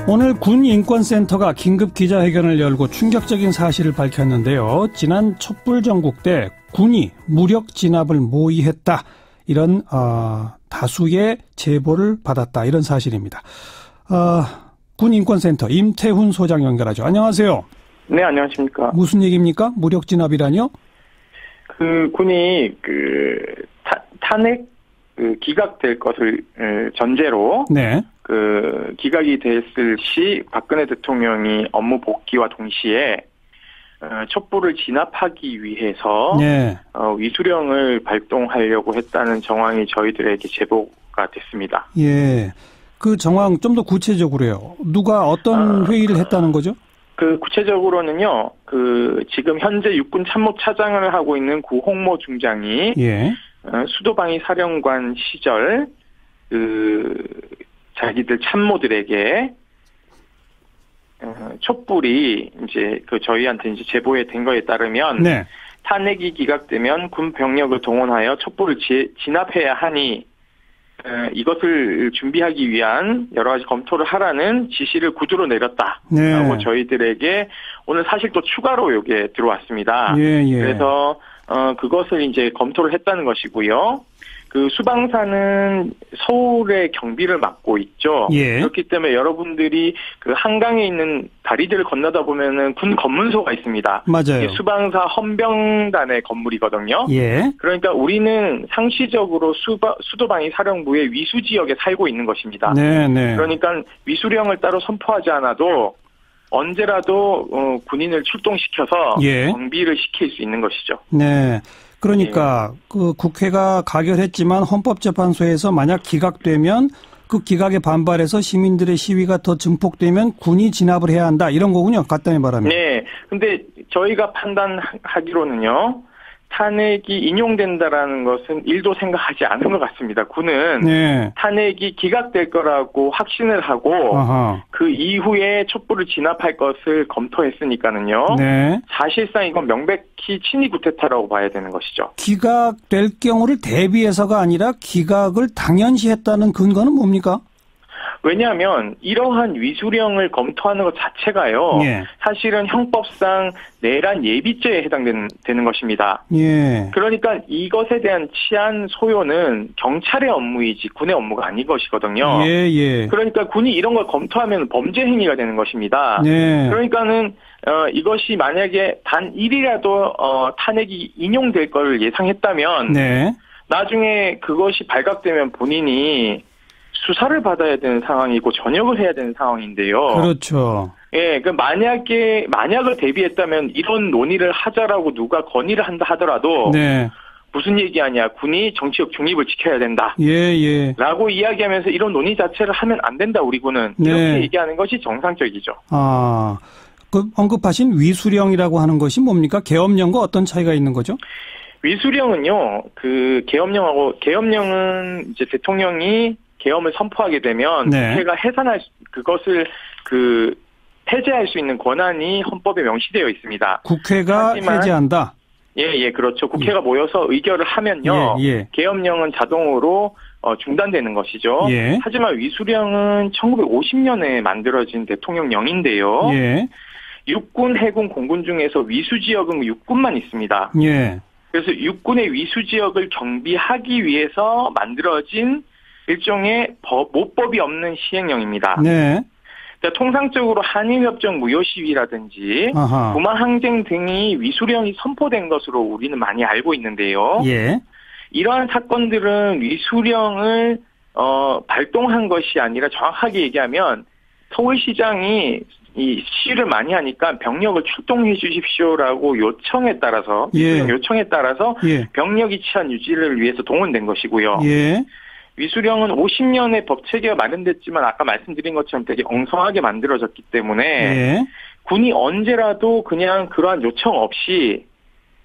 오늘 군인권센터가 긴급 기자회견을 열고 충격적인 사실을 밝혔는데요. 지난 촛불 전국 때 군이 무력 진압을 모의했다. 이런 다수의 제보를 받았다. 이런 사실입니다. 군인권센터 임태훈 소장 연결하죠. 안녕하세요. 네, 안녕하십니까. 무슨 얘기입니까? 무력 진압이라뇨? 군이 탄핵 기각될 것을 전제로 네. 기각이 됐을 시 박근혜 대통령이 업무 복귀와 동시에 촛불을 진압하기 위해서 네. 위수령을 발동하려고 했다는 정황이 저희들에게 제보가 됐습니다. 예. 그 정황 좀 더 구체적으로요. 누가 어떤 회의를 했다는 거죠? 구체적으로는요, 지금 현재 육군 참모차장을 하고 있는 구홍모 중장이 예. 수도방위 사령관 시절 자기들 참모들에게 촛불이 이제 저희한테 이제 제보에 된 거에 따르면 네. 탄핵이 기각되면 군 병력을 동원하여 촛불을 진압해야 하니 이것을 준비하기 위한 여러 가지 검토를 하라는 지시를 구두로 내렸다라고 네. 저희들에게 오늘 사실 또 추가로 이게 들어왔습니다. 예, 예. 그래서 그것을 이제 검토를 했다는 것이고요. 수방사는 서울의 경비를 맡고 있죠. 예. 그렇기 때문에 여러분들이 한강에 있는 다리들을 건너다 보면은 군 검문소가 있습니다. 맞아요. 수방사 헌병단의 건물이거든요. 예. 그러니까 우리는 상시적으로 수도방위 사령부의 위수 지역에 살고 있는 것입니다. 네, 네. 그러니까 위수령을 따로 선포하지 않아도 언제라도 군인을 출동시켜서 예. 경비를 시킬 수 있는 것이죠. 네. 그러니까 국회가 가결했지만 헌법재판소에서 만약 기각되면 그 기각에 반발해서 시민들의 시위가 더 증폭되면 군이 진압을 해야 한다. 이런 거군요. 간단히 말하면. 네. 근데 저희가 판단하기로는요. 탄핵이 인용된다라는 것은 1도 생각하지 않은 것 같습니다. 군은 네. 탄핵이 기각될 거라고 확신을 하고 아하. 그 이후에 촛불을 진압할 것을 검토했으니까는요. 네. 사실상 이건 명백히 친위 구태타라고 봐야 되는 것이죠. 기각될 경우를 대비해서가 아니라 기각을 당연시했다는 근거는 뭡니까? 왜냐하면 이러한 위수령을 검토하는 것 자체가요. 예. 사실은 형법상 내란 예비죄에 해당되는 것입니다. 예. 그러니까 이것에 대한 치안 소요는 경찰의 업무이지 군의 업무가 아닌 것이거든요. 예, 예. 그러니까 군이 이런 걸 검토하면 범죄 행위가 되는 것입니다. 네. 그러니까는 이것이 만약에 단 1이라도 탄핵이 인용될 걸 예상했다면 네. 나중에 그것이 발각되면 본인이 수사를 받아야 되는 상황이고 전역을 해야 되는 상황인데요. 그렇죠. 예, 만약을 대비했다면 이런 논의를 하자라고 누가 건의를 한다 하더라도 네. 무슨 얘기하냐, 군이 정치적 중립을 지켜야 된다. 예, 예. 라고 이야기하면서 이런 논의 자체를 하면 안 된다, 우리 군은. 네. 이렇게 얘기하는 것이 정상적이죠. 언급하신 위수령이라고 하는 것이 뭡니까? 계엄령과 어떤 차이가 있는 거죠? 위수령은요, 계엄령은 이제 대통령이 계엄을 선포하게 되면 네. 국회가 그것을 해제할 수 있는 권한이 헌법에 명시되어 있습니다. 국회가 해제한다? 예, 그렇죠. 국회가 모여서 의결을 하면요. 예. 계엄령은 자동으로 중단되는 것이죠. 예. 하지만 위수령은 1950년에 만들어진 대통령령인데요. 예. 육군, 해군, 공군 중에서 위수지역은 육군만 있습니다. 예. 그래서 육군의 위수지역을 경비하기 위해서 만들어진 일종의 모법이 없는 시행령입니다. 네. 그러니까 통상적으로 한일협정 무효시위라든지 부마항쟁 등이 위수령이 선포된 것으로 우리는 많이 알고 있는데요. 예. 이러한 사건들은 위수령을 발동한 것이 아니라 정확하게 얘기하면 서울시장이 이 시위를 많이 하니까 병력을 출동해 주십시오라고 요청에 따라서 병력이 치안 유지를 위해서 동원된 것이고요. 예. 위수령은 50년의 법 체계가 마련됐지만 아까 말씀드린 것처럼 되게 엉성하게 만들어졌기 때문에 예. 군이 언제라도 그냥 그러한 요청 없이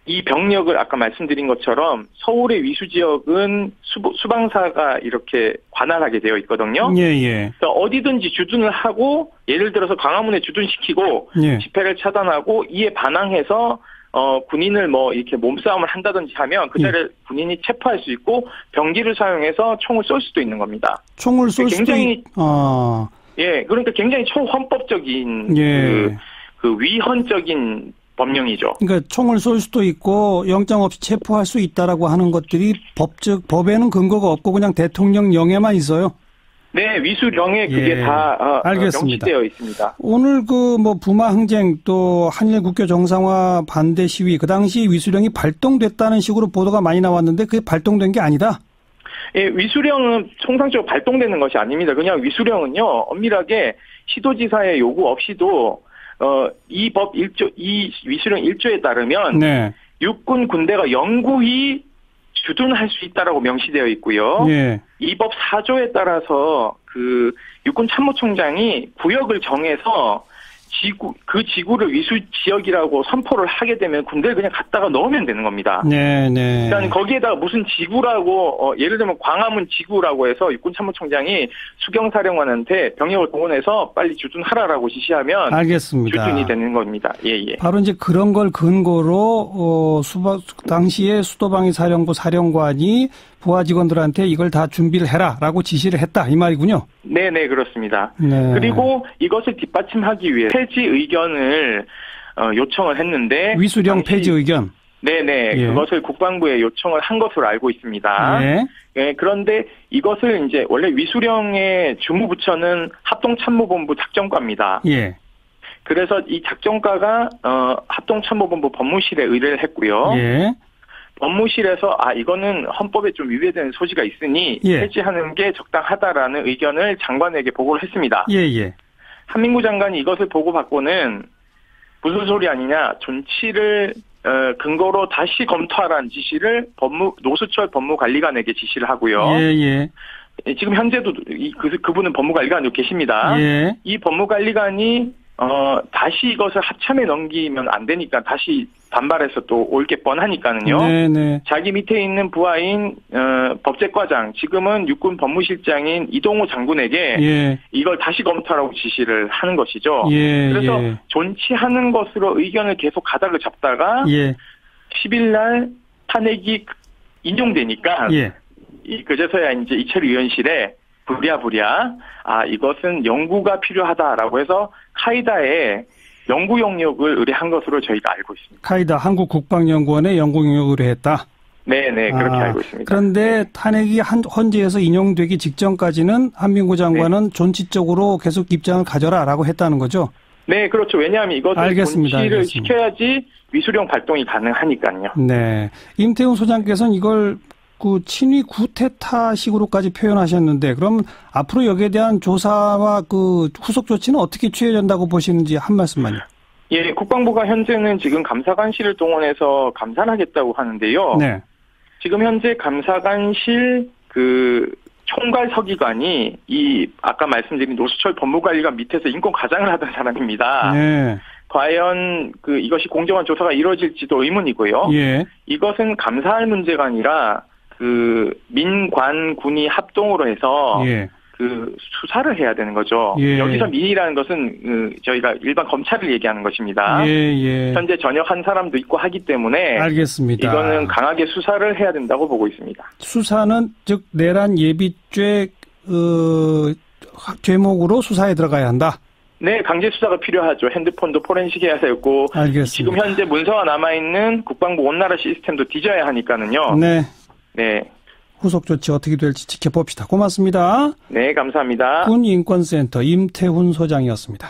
이 병력을 아까 말씀드린 것처럼 서울의 위수지역은 수방사가 이렇게 관할하게 되어 있거든요. 예. 그러니까 어디든지 주둔을 하고 예를 들어서 광화문에 주둔시키고 집회를 차단하고 이에 반항해서 군인을 이렇게 몸싸움을 한다든지 하면 그 자리에 군인이 체포할 수 있고 병기를 사용해서 총을 쏠 수도 있는 겁니다. 총을 쏠 수도 예, 그러니까 굉장히 초헌법적인 예. 그 위헌적인 법령이죠. 그러니까 총을 쏠 수도 있고 영장 없이 체포할 수 있다라고 하는 것들이 법에는 근거가 없고 그냥 대통령령에만 있어요. 네, 위수령에 그게 다 알겠습니다. 명시되어 있습니다. 오늘 그 뭐 부마 항쟁 또 한일 국교 정상화 반대 시위 그 당시 위수령이 발동됐다는 식으로 보도가 많이 나왔는데 그게 발동된 게 아니다. 예, 위수령은 통상적으로 발동되는 것이 아닙니다. 그냥 위수령은요, 엄밀하게 시도지사의 요구 없이도 이 위수령 1조에 따르면 네. 육군 군대가 영구히 주둔할 수 있다라고 명시되어 있고요. 예. 이 법 4조에 따라서 그 육군 참모총장이 구역을 정해서 그 지구를 위수 지역이라고 선포를 하게 되면 군대를 그냥 갖다가 넣으면 되는 겁니다. 네, 네. 그러니까 거기에다가 무슨 지구라고 예를 들면 광화문 지구라고 해서 육군 참모총장이 수경사령관한테 병력을 동원해서 빨리 주둔하라라고 지시하면 알겠습니다. 주둔이 되는 겁니다. 예. 바로 이제 그런 걸 근거로 당시에 수도방위 사령부 사령관이 부하 직원들한테 이걸 다 준비를 해라라고 지시를 했다 이 말이군요. 네, 그렇습니다. 네. 그리고 이것을 뒷받침하기 위해 폐지 의견을 요청을 했는데 위수령 폐지 의견. 네네. 예. 그것을 국방부에 요청을 한 것으로 알고 있습니다. 네. 예, 그런데 이것을 이제 원래 위수령의 주무부처는 합동참모본부 작전과입니다. 예. 그래서 이 작전과가 합동참모본부 법무실에 의뢰를 했고요. 예. 법무실에서 이거는 헌법에 좀 위배되는 소지가 있으니 폐지하는 게 적당하다라는 의견을 장관에게 보고를 했습니다. 예. 한민구 장관이 이것을 보고받고는 무슨 소리 아니냐, 존치를 근거로 다시 검토하라는 지시를 노수철 법무관리관에게 지시를 하고요. 예. 지금 현재도 그분은 법무관리관으로 계십니다. 예. 이 법무관리관이 다시 이것을 합참에 넘기면 안 되니까 다시 반발해서 또 올 게 뻔하니까는요. 네네. 자기 밑에 있는 부하인 법제과장, 지금은 육군 법무실장인 이동호 장군에게 이걸 다시 검토하라고 지시를 하는 것이죠. 그래서 존치하는 것으로 의견을 계속 가닥을 잡다가 10일 날 탄핵이 인용되니까 그제서야 이제 이철 의원실에 부랴 이것은 연구가 필요하다라고 해서 카이다에 연구 용역을 의뢰한 것으로 저희가 알고 있습니다. 카이다 한국국방연구원에 연구 용역을 의뢰했다. 네네, 그렇게 알고 있습니다. 그런데 탄핵이 헌재에서 인용되기 직전까지는 한민구 장관은 존치적으로 계속 입장을 가져라라고 했다는 거죠? 네, 그렇죠. 왜냐하면 이것을 존치를 시켜야지 위수령 발동이 가능하니까요. 네, 임태훈 소장께서는 이걸 그 친위 구테타식으로까지 표현하셨는데 그럼 앞으로 여기에 대한 조사와 그 후속 조치는 어떻게 취해진다고 보시는지 한 말씀만요. 예, 국방부가 현재는 지금 감사관실을 동원해서 감사를 하겠다고 하는데요. 네. 지금 현재 감사관실 그 총괄 서기관이 아까 말씀드린 노수철 법무관리관 밑에서 인권 과장을 하던 사람입니다. 네. 과연 이것이 공정한 조사가 이루어질지도 의문이고요. 이것은 감사할 문제가 아니라 민관군이 합동으로 해서 수사를 해야 되는 거죠. 여기서 민이라는 것은 저희가 일반 검찰을 얘기하는 것입니다. 현재 전역한 사람도 있고 하기 때문에 알겠습니다. 이거는 강하게 수사를 해야 된다고 보고 있습니다. 수사는 즉 내란 예비죄 죄목으로 수사에 들어가야 한다. 네, 강제 수사가 필요하죠. 핸드폰도 포렌식 해야 되고 지금 현재 문서가 남아있는 국방부 온나라 시스템도 뒤져야 하니까는요. 네. 후속 조치 어떻게 될지 지켜봅시다. 고맙습니다. 네, 감사합니다. 군인권센터 임태훈 소장이었습니다.